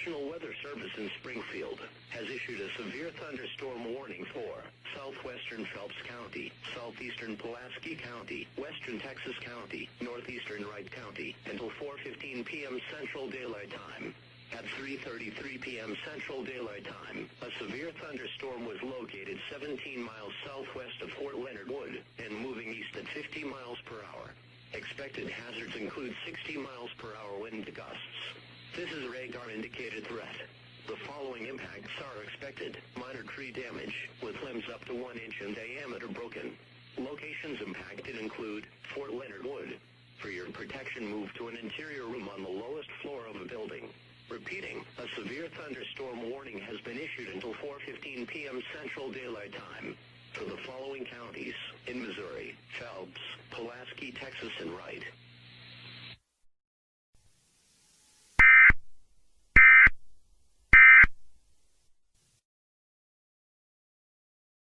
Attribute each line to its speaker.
Speaker 1: National Weather Service in Springfield has issued a severe thunderstorm warning for southwestern Phelps County, southeastern Pulaski County, western Texas County, northeastern Wright County until 4:15 p.m. Central Daylight Time. At 3:33 p.m. Central Daylight Time, a severe thunderstorm was located 17 miles southwest of Fort Leonard Wood and moving east at 50 miles per hour. Expected hazards include 60 miles per hour wind gusts. This is radar-indicated threat. The following impacts are expected: minor tree damage, with limbs up to 1 inch in diameter broken. Locations impacted include Fort Leonard Wood. For your protection, move to an interior room on the lowest floor of a building. Repeating, a severe thunderstorm warning has been issued until 4:15 p.m. Central Daylight Time for the following counties in Missouri: Phelps, Pulaski, Texas, and Wright.